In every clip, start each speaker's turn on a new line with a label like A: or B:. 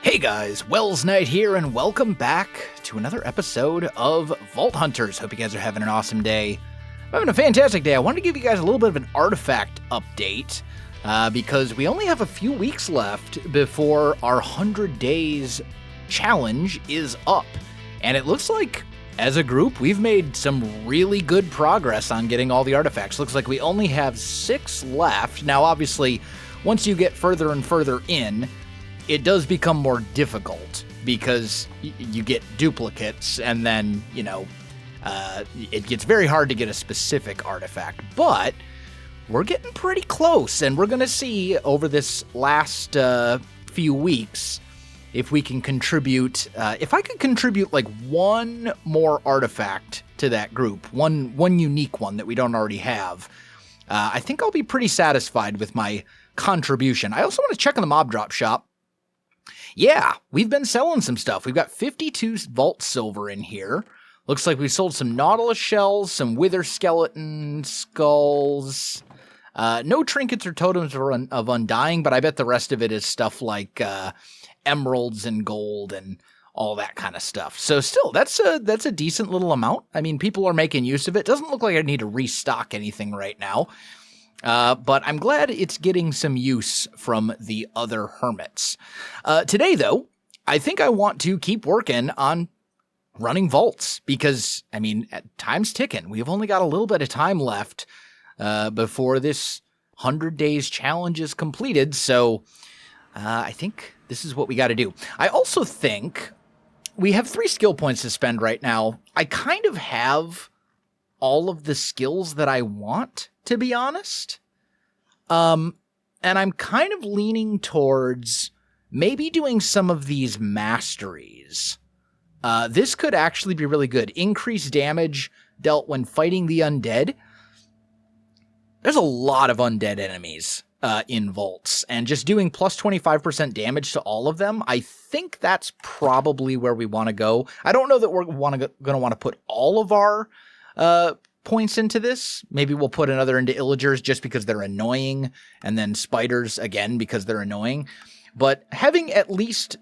A: Hey guys, Welsknight here, and welcome back to another episode of Vault Hunters. Hope you guys are having an awesome day. I'm having a fantastic day. I wanted to give you guys a little bit of an artifact update, because we only have a few weeks left before our 100 days challenge is up. And it looks like, as a group, we've made some really good progress on getting all the artifacts. Looks like we only have 6 left. Now, obviously, once you get further and further in, it does become more difficult because you get duplicates, and then, it gets very hard to get a specific artifact. But we're getting pretty close, and we're going to see over this last few weeks if we can contribute, if I could contribute like one more artifact to that group, one unique one that we don't already have, I think I'll be pretty satisfied with my contribution. I also want to check on the mob drop shop. Yeah, we've been selling some stuff. We've got 52 vault silver in here. Looks like we sold some nautilus shells, some wither skeleton skulls. No trinkets or totems of undying, but I bet the rest of it is stuff like emeralds and gold and all that kind of stuff. So still, that's a decent little amount. I mean, people are making use of it. Doesn't look like I need to restock anything right now. But I'm glad it's getting some use from the other hermits. Today, though, I think I want to keep working on running vaults because, I mean, time's ticking. We've only got a little bit of time left before this 100 days challenge is completed. So I think this is what we got to do. I also think we have 3 skill points to spend right now. I kind of have all of the skills that I want, to be honest. And I'm kind of leaning towards maybe doing some of these masteries. This could actually be really good. Increased damage dealt when fighting the undead. There's a lot of undead enemies in vaults, and just doing plus 25% damage to all of them, I think that's probably where we want to go. I don't know that we're going to want to put all of our points into this. Maybe we'll put another into illagers just because they're annoying, and then spiders again because they're annoying. But having at least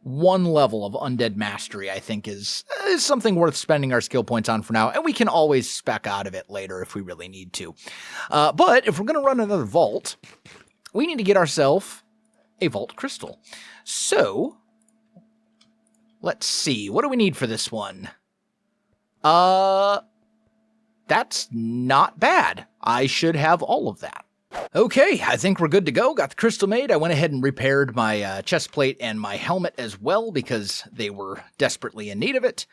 A: one level of undead mastery, I think, is something worth spending our skill points on for now, and we can always spec out of it later if we really need to. But if we're going to run another vault, we need to get ourselves a vault crystal. So, let's see. What do we need for this one? That's not bad. I should have all of that. Okay, I think we're good to go. Got the crystal made. I went ahead and repaired my chest plate and my helmet as well because they were desperately in need of it.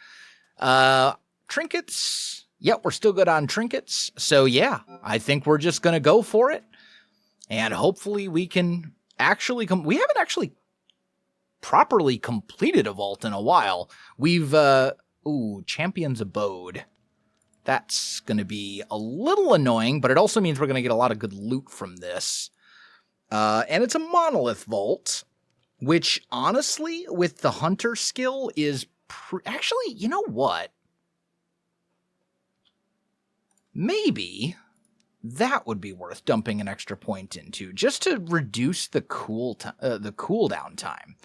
A: Trinkets. Yep, we're still good on trinkets. So yeah, I think we're just going to go for it. And hopefully we can actually we haven't actually properly completed a vault in a while. We've, Champion's Abode. That's going to be a little annoying, but it also means we're going to get a lot of good loot from this. And it's a monolith vault, which honestly, with the hunter skill, is actually, you know what? Maybe that would be worth dumping an extra point into, just to reduce the cooldown time.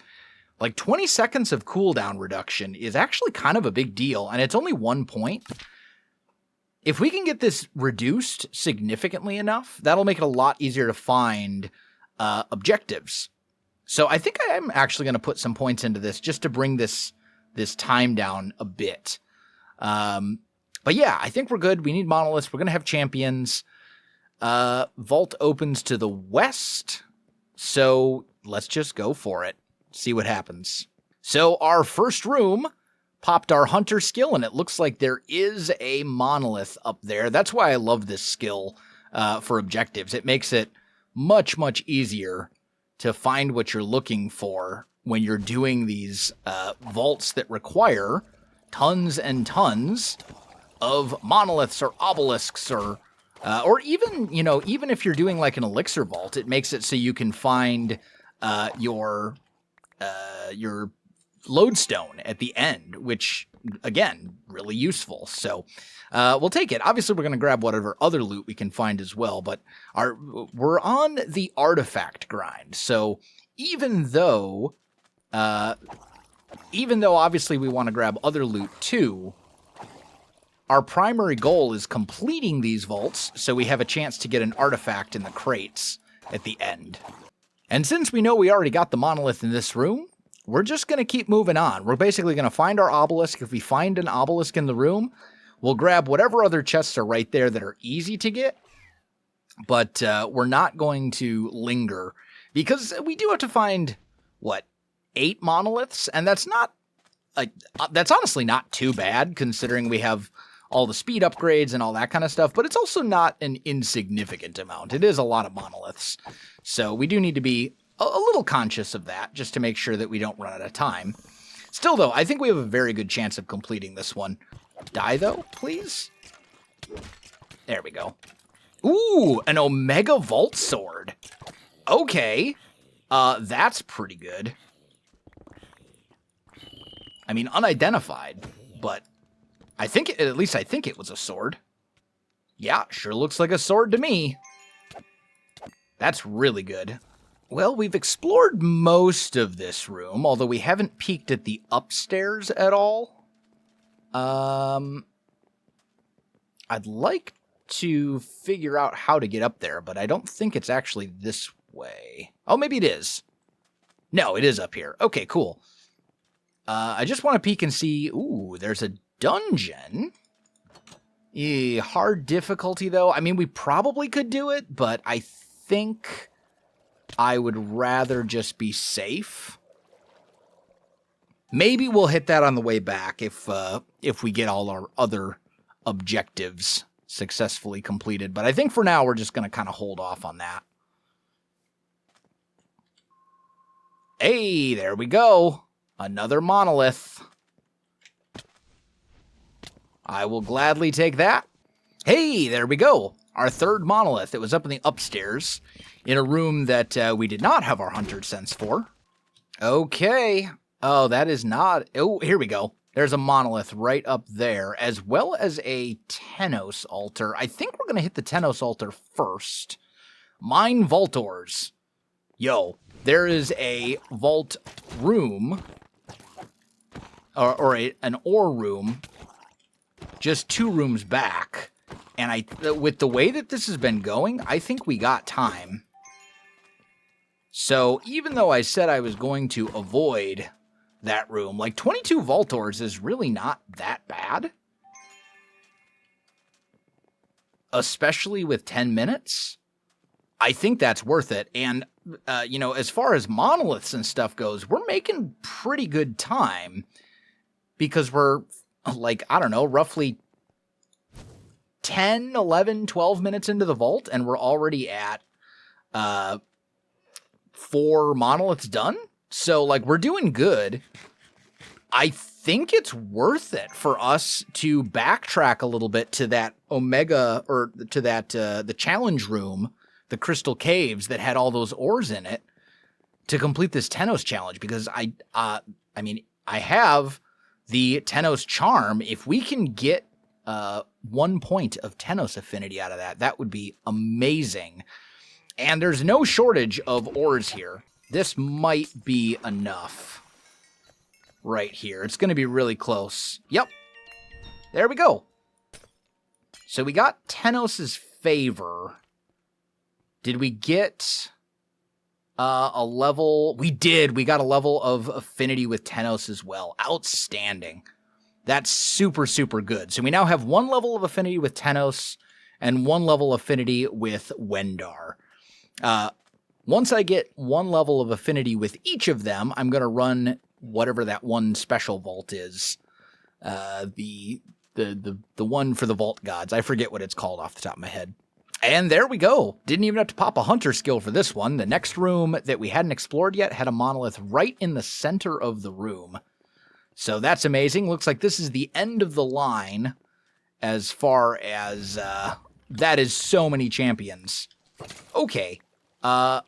A: Like 20 seconds of cooldown reduction is actually kind of a big deal, and it's only 1 point. If we can get this reduced significantly enough, that'll make it a lot easier to find objectives. So I think I'm actually going to put some points into this just to bring this time down a bit. But yeah, I think we're good. We need monoliths. We're going to have champions. Vault opens to the west. So let's just go for it. See what happens. So our first room popped our hunter skill, and it looks like there is a monolith up there. That's why I love this skill for objectives. It makes it much, much easier to find what you're looking for when you're doing these vaults that require tons and tons of monoliths or obelisks or even, even if you're doing like an elixir vault, it makes it so you can find your lodestone at the end, which, again, really useful. So we'll take it. Obviously, we're going to grab whatever other loot we can find as well, but we're on the artifact grind. So even though even though obviously we want to grab other loot too, our primary goal is completing these vaults so we have a chance to get an artifact in the crates at the end. And since we know we already got the monolith in this room, we're just going to keep moving on. We're basically going to find our obelisk. If we find an obelisk in the room, we'll grab whatever other chests are right there that are easy to get. But we're not going to linger because we do have to find, 8 monoliths? And that's not, that's honestly not too bad considering we have all the speed upgrades and all that kind of stuff, but it's also not an insignificant amount. It is a lot of monoliths. So we do need to be a little conscious of that just to make sure that we don't run out of time. Still, though, I think we have a very good chance of completing this one. Die, though, please? There we go. Ooh, an Omega Vault Sword. Okay. That's pretty good. I mean, unidentified, but at least I think it was a sword. Yeah, sure looks like a sword to me. That's really good. Well, we've explored most of this room, although we haven't peeked at the upstairs at all. I'd like to figure out how to get up there, but I don't think it's actually this way. Oh, maybe it is. No, it is up here. Okay, cool. I just want to peek and see. Ooh, there's a dungeon. Hard difficulty, though. I mean, we probably could do it, but I think I would rather just be safe. Maybe we'll hit that on the way back if we get all our other objectives successfully completed. But I think for now, we're just going to kind of hold off on that. Hey, there we go. Another monolith. I will gladly take that. Hey, there we go. Our third monolith. It was up in the upstairs in a room that we did not have our hunter sense for. Okay. Oh, that is not... Oh, here we go. There's a monolith right up there, as well as a Tenos altar. I think we're going to hit the Tenos altar first. Mine vault ores. Yo, there is a vault room, or an ore room, just 2 rooms back. And with the way that this has been going, I think we got time. So even though I said I was going to avoid that room, like 22 vault ores is really not that bad. Especially with 10 minutes. I think that's worth it. And, as far as monoliths and stuff goes, we're making pretty good time. Because we're, roughly 10, 11, 12 minutes into the vault, and we're already at 4 monoliths done. So, we're doing good. I think it's worth it for us to backtrack a little bit to that Omega, or to that, the challenge room, the crystal caves that had all those ores in it, to complete this Tenos challenge, because I have the Tenos charm. If we can get 1 point of Tenos affinity out of that, that would be amazing. And there's no shortage of ores here. This might be enough right here. It's going to be really close. Yep. There we go. So we got Tenos's favor. Did we get a level? We did. We got a level of affinity with Tenos as well. Outstanding. That's super, super good. So we now have 1 level of affinity with Tenos and 1 level affinity with Wendar. Once I get 1 level of affinity with each of them, I'm going to run whatever that one special vault is. The one for the vault gods. I forget what it's called off the top of my head. And there we go. Didn't even have to pop a hunter skill for this one. The next room that we hadn't explored yet had a monolith right in the center of the room. So that's amazing. Looks like this is the end of the line as far as that is so many champions. Okay. That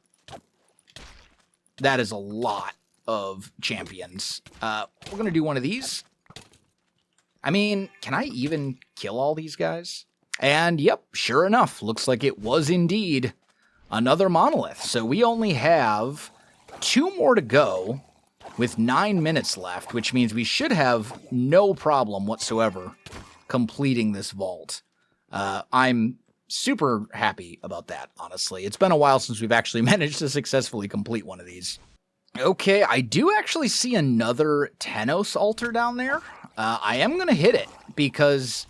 A: is a lot of champions. We're going to do one of these. I mean, can I even kill all these guys? And yep, sure enough, looks like it was indeed another monolith. So we only have 2 more to go. with 9 minutes left, which means we should have no problem whatsoever completing this vault. I'm super happy about that, honestly. It's been a while since we've actually managed to successfully complete one of these. Okay, I do actually see another Tenos altar down there. I am going to hit it because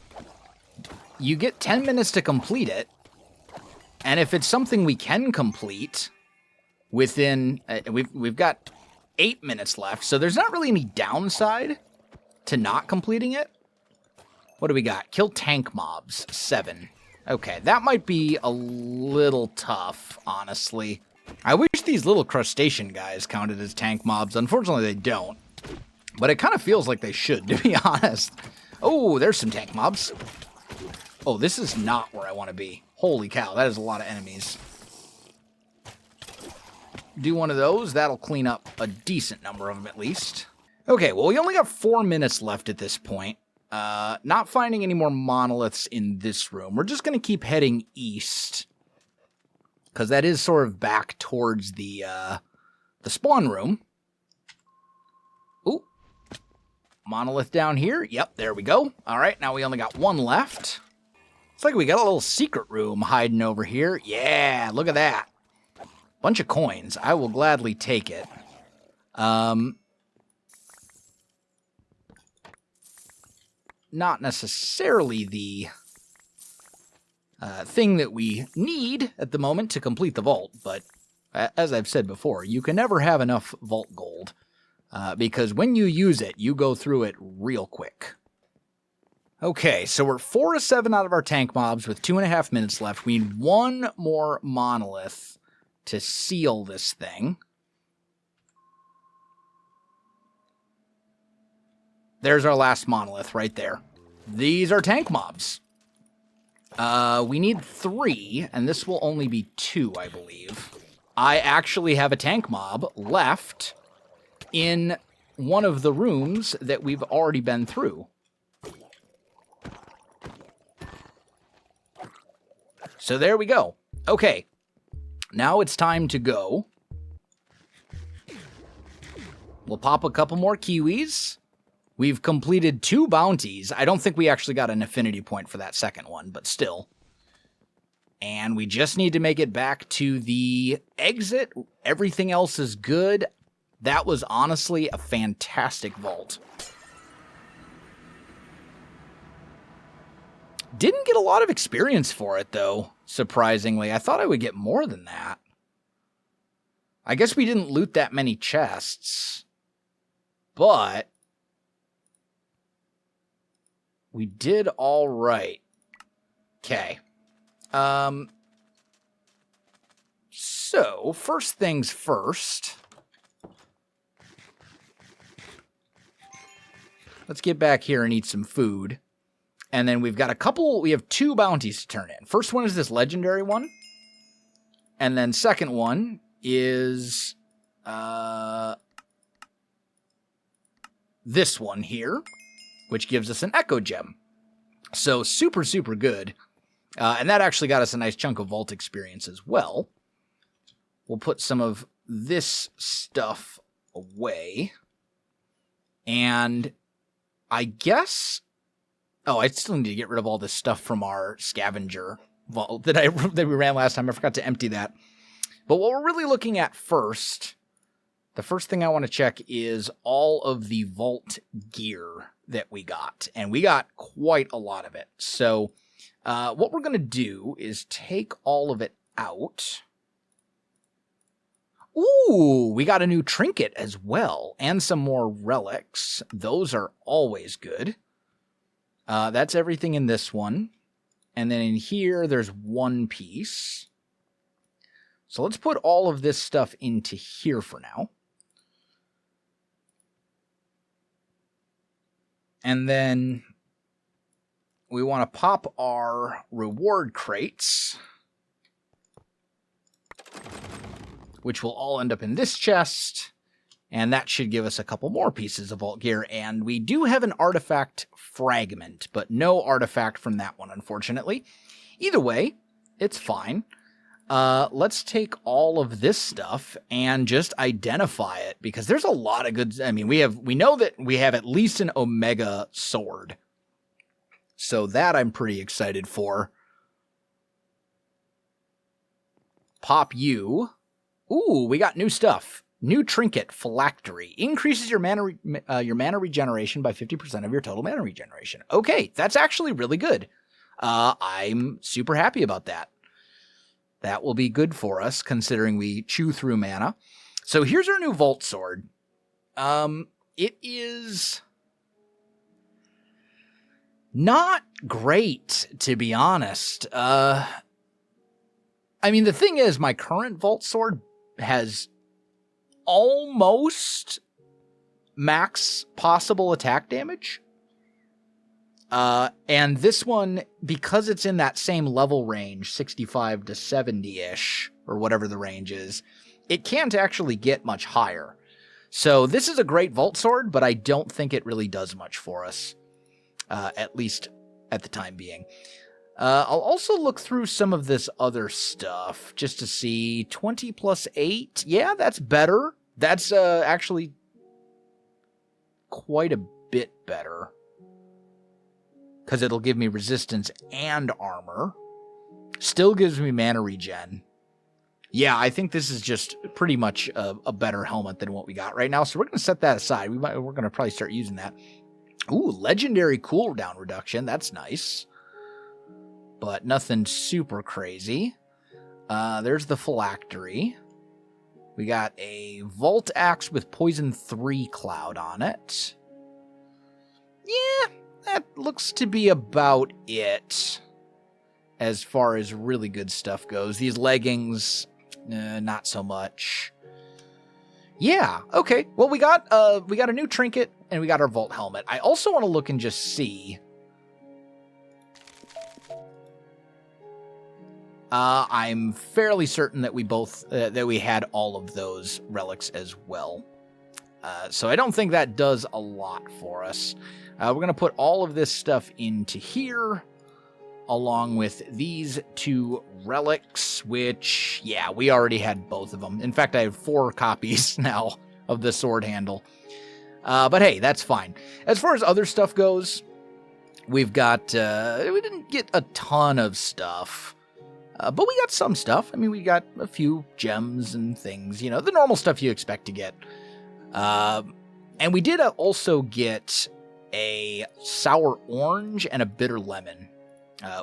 A: you get 10 minutes to complete it. And if it's something we can complete within, we've got 8 minutes left, so there's not really any downside to not completing it. What do we got? Kill tank mobs, 7. Okay, that might be a little tough, honestly. I wish these little crustacean guys counted as tank mobs. Unfortunately, they don't. But it kind of feels like they should, to be honest. Oh, there's some tank mobs. Oh, this is not where I want to be. Holy cow, that is a lot of enemies. Do one of those. That'll clean up a decent number of them, at least. Okay, well, we only got 4 minutes left at this point. Not finding any more monoliths in this room. We're just going to keep heading east, because that is sort of back towards the spawn room. Ooh. Monolith down here. Yep, there we go. All right, now we only got 1 left. It's like we got a little secret room hiding over here. Yeah, look at that. Bunch of coins. I will gladly take it. Not necessarily the thing that we need at the moment to complete the vault, but as I've said before, you can never have enough vault gold, because when you use it, you go through it real quick. Okay, so we're 4 of 7 out of our tank mobs with 2.5 minutes left. We need 1 more monolith to seal this thing. There's our last monolith right there. These are tank mobs. We need 3, and this will only be 2, I believe. I actually have a tank mob left in one of the rooms that we've already been through. So there we go. Okay, now it's time to go. We'll pop a couple more kiwis. We've completed 2 bounties. I don't think we actually got an affinity point for that second one, but still. And we just need to make it back to the exit. Everything else is good. That was honestly a fantastic vault. Didn't get a lot of experience for it, though, surprisingly. I thought I would get more than that. I guess we didn't loot that many chests, but we did all right. Okay. So, first things first. Let's get back here and eat some food. And then we've got we have 2 bounties to turn in. First one is this legendary one. And then second one is this one here, which gives us an echo gem. So super, super good. And that actually got us a nice chunk of vault experience as well. We'll put some of this stuff away. And I guess... Oh, I still need to get rid of all this stuff from our scavenger vault that we ran last time. I forgot to empty that. But what we're really looking at first, the first thing I want to check is all of the vault gear that we got. And we got quite a lot of it. So what we're going to do is take all of it out. Ooh, we got a new trinket as well, and some more relics. Those are always good. That's everything in this one. And then in here, there's 1 piece. So let's put all of this stuff into here for now. And then we want to pop our reward crates, which will all end up in this chest. And that should give us a couple more pieces of vault gear. And we do have an artifact fragment, but no artifact from that one, unfortunately. Either way, it's fine. Let's take all of this stuff and just identify it, because there's a lot of good. I mean, we know that we have at least an Omega sword, so that I'm pretty excited for. Pop you. Ooh, we got new stuff. New trinket, Phylactery. Increases your mana regeneration by 50% of your total mana regeneration. Okay, that's actually really good. I'm super happy about that. That will be good for us, considering we chew through mana. So here's our new Vault Sword. It is not great, to be honest. I mean, the thing is, my current Vault Sword has almost max possible attack damage. And this one, because it's in that same level range, 65 to 70-ish, or whatever the range is, it can't actually get much higher. So this is a great Vault Sword, but I don't think it really does much for us, at least at the time being. I'll also look through some of this other stuff just to see. 20 plus 8. Yeah, that's better. That's actually quite a bit better, because it'll give me resistance and armor. Still gives me mana regen. Yeah, I think this is just pretty much a better helmet than what we got right now, so we're going to set that aside. We're going to probably start using that. Ooh, legendary cooldown reduction. That's nice, but nothing super crazy. There's the Phylactery. We got a Vault Axe with Poison 3 cloud on it. Yeah, that looks to be about it as far as really good stuff goes. These leggings, not so much. Yeah, okay. Well, we got a new trinket, and we got our Vault helmet. I also want to look and just see. I'm fairly certain that we both that we had all of those relics as well. So I don't think that does a lot for us. We're going to put all of this stuff into here, along with these 2 relics, which, yeah, we already had both of them. In fact, I have 4 copies now of the sword handle. But hey, that's fine. As far as other stuff goes, we've got, we didn't get a ton of stuff. But we got some stuff. I mean, we got a few gems and things, you know, the normal stuff you expect to get. And we did also get a sour orange and a bitter lemon,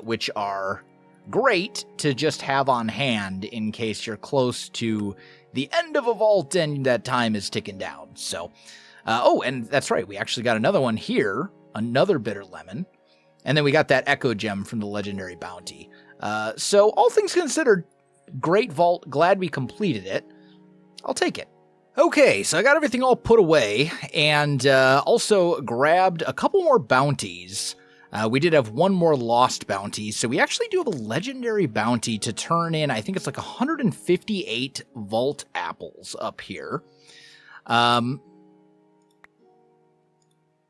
A: which are great to just have on hand in case you're close to the end of a vault and that time is ticking down. So, oh, and that's right. We actually got another one here, another bitter lemon. And then we got that echo gem from the legendary bounty. So all things considered, great vault. Glad we completed it. I'll take it. Okay, so I got everything all put away, and also grabbed a couple more bounties. We did have one more lost bounty, so we actually do have a legendary bounty to turn in. I think it's like 158 vault apples up here. Yeah,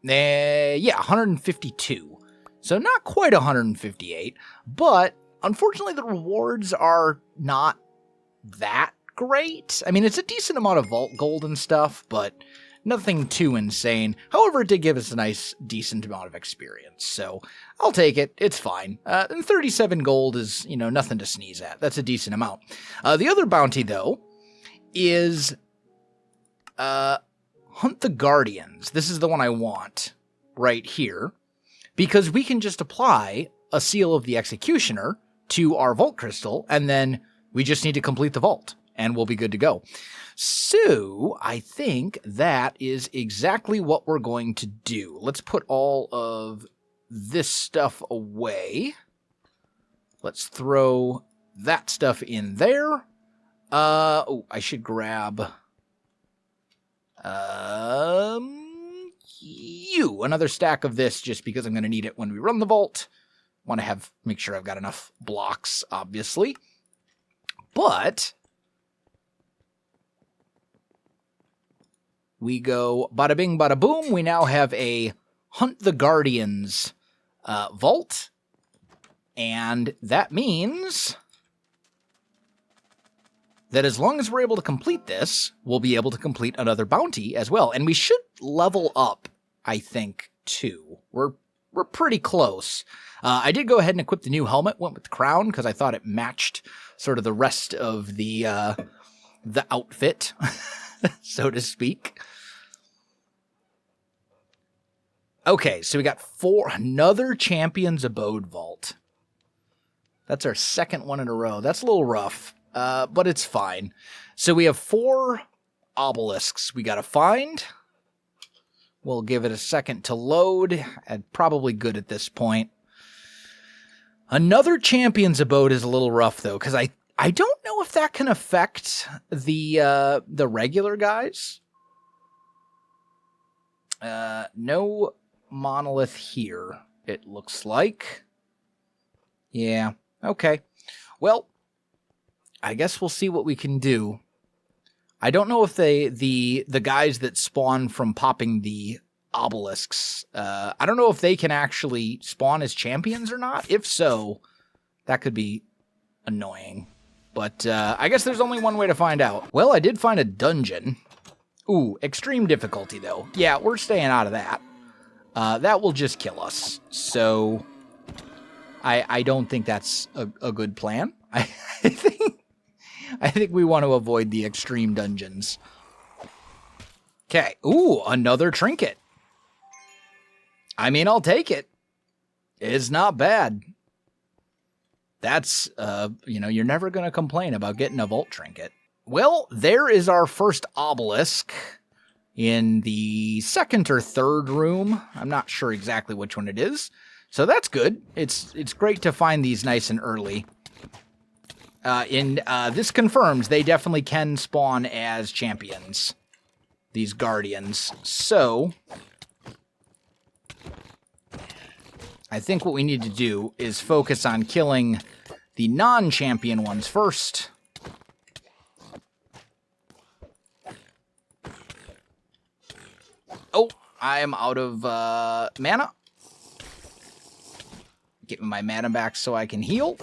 A: 152. So not quite 158, but unfortunately the rewards are not that great. I mean, it's a decent amount of vault gold and stuff, but nothing too insane. However, it did give us a nice, decent amount of experience, so I'll take it. It's fine. And 37 gold is, you know, nothing to sneeze at. That's a decent amount. The other bounty, though, is Hunt the Guardians. This is the one I want right here, because we can just apply a Seal of the Executioner to our Vault Crystal, and then we just need to complete the vault, and we'll be good to go. So I think that is exactly what we're going to do. Let's put all of this stuff away. Let's throw that stuff in there. Oh, I should grab another stack of this just because I'm going to need it when we run the vault. Want to make sure I've got enough blocks, obviously. But we go bada bing, bada boom. We now have a Hunt the Guardians vault. And that means that as long as we're able to complete this, we'll be able to complete another bounty as well. And we should level up, I think, too. We're pretty close. I did go ahead and equip the new helmet, went with the crown, because I thought it matched sort of the rest of the outfit, so to speak. Okay, so we got another Champion's Abode vault. That's our second one in a row. That's a little rough, but it's fine. So we have 4 obelisks we got to find. We'll give it a second to load, and probably good at this point. Another Champion's Abode is a little rough, though, because I don't know if that can affect the regular guys. No monolith here, it looks like. Yeah, okay. Well, I guess we'll see what we can do. I don't know if the guys that spawn from popping the obelisks, I don't know if they can actually spawn as champions or not. If so, that could be annoying. But I guess there's only one way to find out. Well, I did find a dungeon. Ooh, extreme difficulty, though. Yeah, we're staying out of that. That will just kill us. So I don't think that's a good plan. I think we want to avoid the extreme dungeons. Okay. Ooh, another trinket. I mean, I'll take it. It's not bad. That's, you're never going to complain about getting a vault trinket. Well, there is our first obelisk in the second or third room. I'm not sure exactly which one it is. So that's good. It's great to find these nice and early. This confirms they definitely can spawn as champions, these guardians. So I think what we need to do is focus on killing the non-champion ones first. Oh, I am out of mana. Get my mana back so I can heal.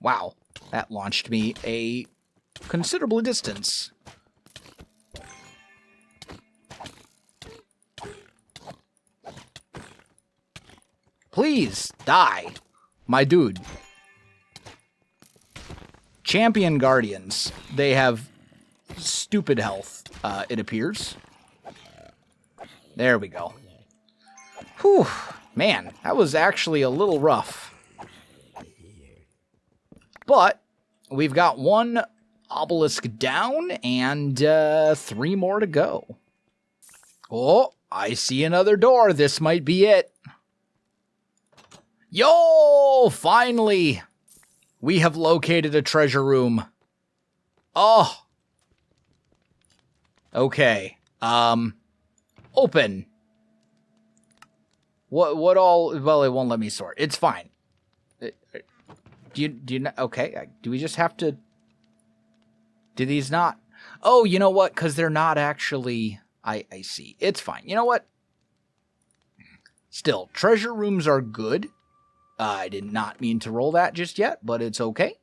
A: Wow, that launched me a considerable distance. Please, die, my dude. Champion Guardians, they have stupid health, it appears. There we go. Whew, man, that was actually a little rough. But we've got 1 obelisk down and 3 more to go. Oh, I see another door. This might be it. Yo, finally, we have located a treasure room. Oh. Okay. Open. What all? Well, it won't let me sort. It's fine. Do you not? Okay. Do we just have to? Do these not? Oh, you know what? Because they're not actually. I see. It's fine. You know what? Still, treasure rooms are good. I did not mean to roll that just yet, but it's okay.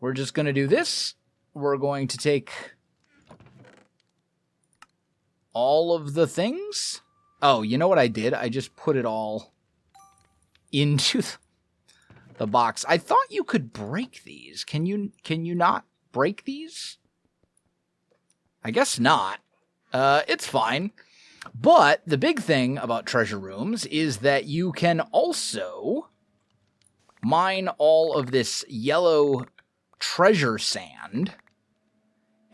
A: We're just going to do this. We're going to take all of the things. Oh, you know what I did? I just put it all into the box. I thought you could break these. Can you not break these? I guess not. It's fine. But the big thing about treasure rooms is that you can also mine all of this yellow treasure sand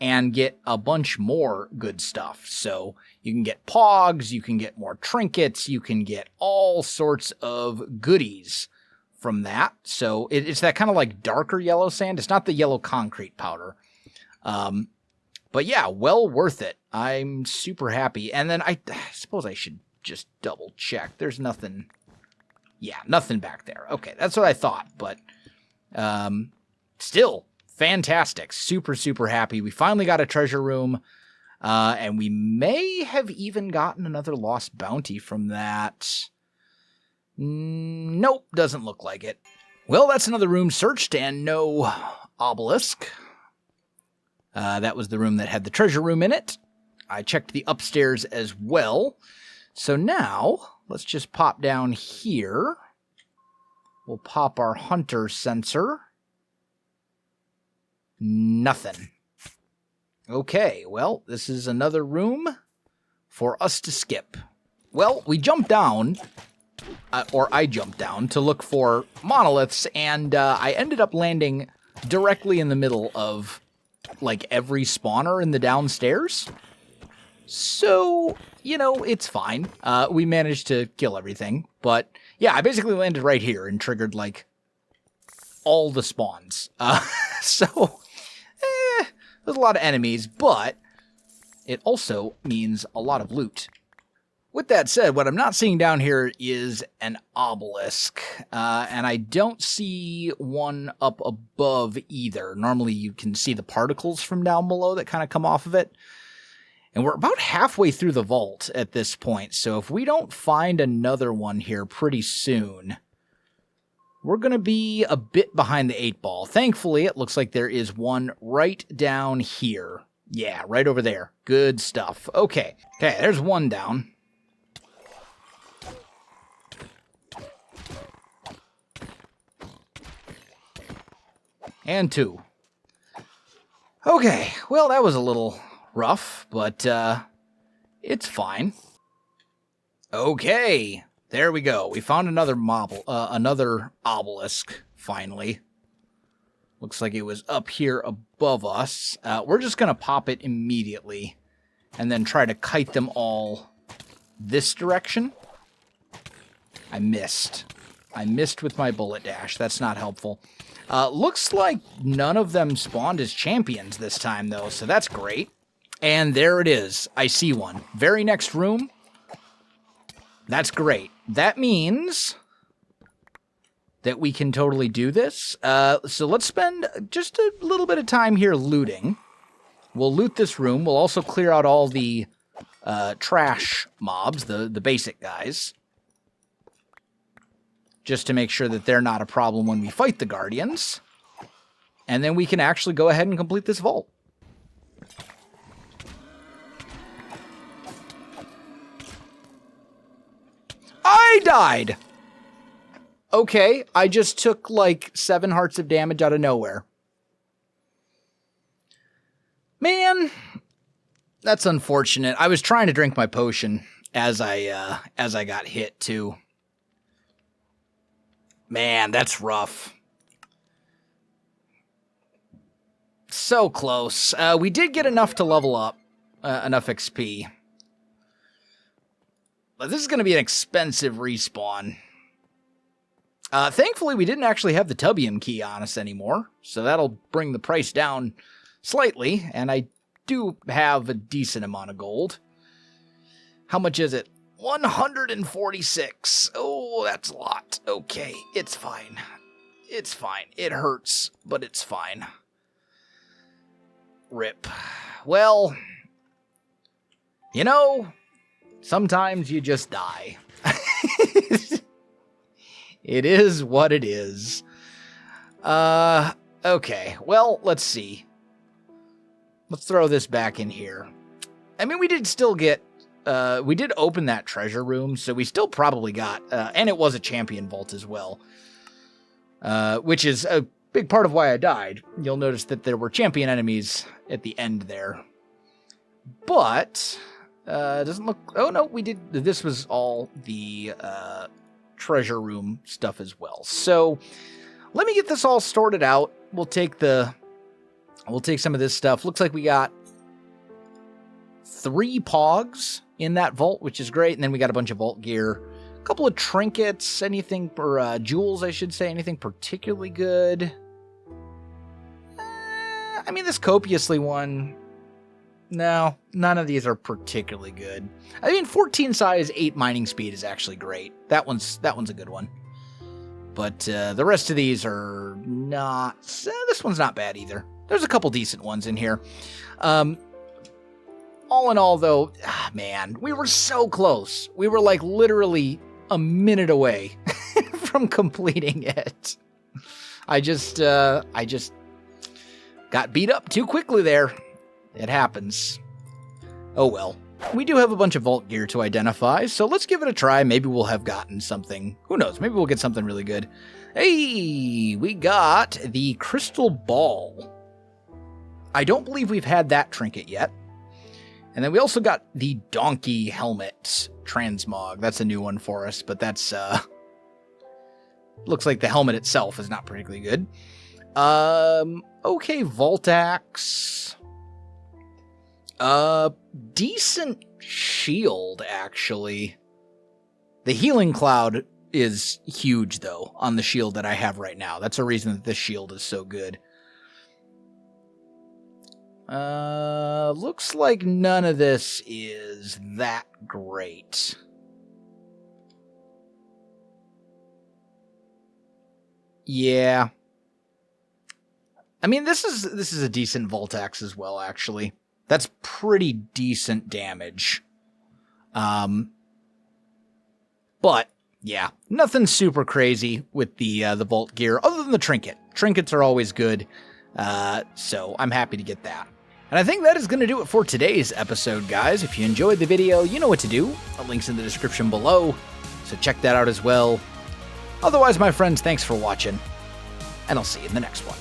A: and get a bunch more good stuff. So you can get pogs, you can get more trinkets, you can get all sorts of goodies from that. So it's that kind of like darker yellow sand. It's not the yellow concrete powder. But yeah, well worth it. I'm super happy. And then I suppose I should just double check. There's nothing. Yeah, nothing back there. Okay, that's what I thought. But still, fantastic. Super, super happy. We finally got a treasure room. And we may have even gotten another lost bounty from that. Nope, doesn't look like it. Well, that's another room searched and no obelisk. That was the room that had the treasure room in it. I checked the upstairs as well. So now, let's just pop down here. We'll pop our hunter sensor. Nothing. Okay, well, this is another room for us to skip. Well, we jumped down, or I jumped down, to look for monoliths, and I ended up landing directly in the middle of, like, every spawner in the downstairs. So, you know, it's fine. We managed to kill everything, but yeah, I basically landed right here and triggered, like, all the spawns. So, there's a lot of enemies, but it also means a lot of loot. With that said, what I'm not seeing down here is an obelisk, and I don't see one up above either. Normally you can see the particles from down below that kind of come off of it. And we're about halfway through the vault at this point, so if we don't find another one here pretty soon, we're going to be a bit behind the 8 ball. Thankfully, it looks like there is one right down here. Yeah, right over there. Good stuff. Okay, there's one down. And 2. Okay, well, that was a little rough, but it's fine. Okay, there we go. We found another another obelisk, finally. Looks like it was up here above us. We're just going to pop it immediately and then try to kite them all this direction. I missed. I missed with my bullet dash. That's not helpful. Looks like none of them spawned as champions this time, though, so that's great. And there it is. I see one. Very next room. That's great. That means that we can totally do this. So let's spend just a little bit of time here looting. We'll loot this room. We'll also clear out all the trash mobs, the basic guys, just to make sure that they're not a problem when we fight the Guardians. And then we can actually go ahead and complete this vault. I died! Okay, I just took like 7 hearts of damage out of nowhere. Man, that's unfortunate. I was trying to drink my potion as I got hit too. Man, that's rough. So close. We did get enough to level up, enough XP. But this is going to be an expensive respawn. Thankfully, we didn't actually have the Tubium key on us anymore, so that'll bring the price down slightly, and I do have a decent amount of gold. How much is it? 146. Oh, that's a lot. Okay, it's fine. It's fine. It hurts, but it's fine. Rip. Well, you know, sometimes you just die. It is what it is. Okay, well, let's see. Let's throw this back in here. I mean, we did still get, we did open that treasure room, so we still probably got, and it was a champion vault as well, which is a big part of why I died. You'll notice that there were champion enemies at the end there. But, doesn't look, oh no, we did, this was all the, treasure room stuff as well. So let me get this all sorted out. We'll take some of this stuff. Looks like we got 3 pogs in that vault, which is great. And then we got a bunch of vault gear, a couple of trinkets, anything, or jewels, I should say, anything particularly good. I mean, this copiously one, no, none of these are particularly good. I mean, 14 size, 8 mining speed is actually great. That one's a good one. But the rest of these are not. This one's not bad either. There's a couple decent ones in here. All in all, though, man, we were so close. We were like literally a minute away from completing it. I just got beat up too quickly there. It happens. Oh well. We do have a bunch of vault gear to identify, so let's give it a try. Maybe we'll have gotten something. Who knows? Maybe we'll get something really good. Hey, we got the crystal ball. I don't believe we've had that trinket yet. And then we also got the donkey helmet transmog. That's a new one for us, but that's looks like the helmet itself is not particularly good. Okay, Vault Axe. Decent shield, actually. The healing cloud is huge, though, on the shield that I have right now. That's a reason that this shield is so good. Looks like none of this is that great. Yeah. I mean, this is a decent Vault Axe as well, actually. That's pretty decent damage. But yeah, nothing super crazy with the vault gear other than the trinket. Trinkets are always good. So I'm happy to get that. And I think that is going to do it for today's episode, guys. If you enjoyed the video, you know what to do. The link's in the description below, so check that out as well. Otherwise, my friends, thanks for watching, and I'll see you in the next one.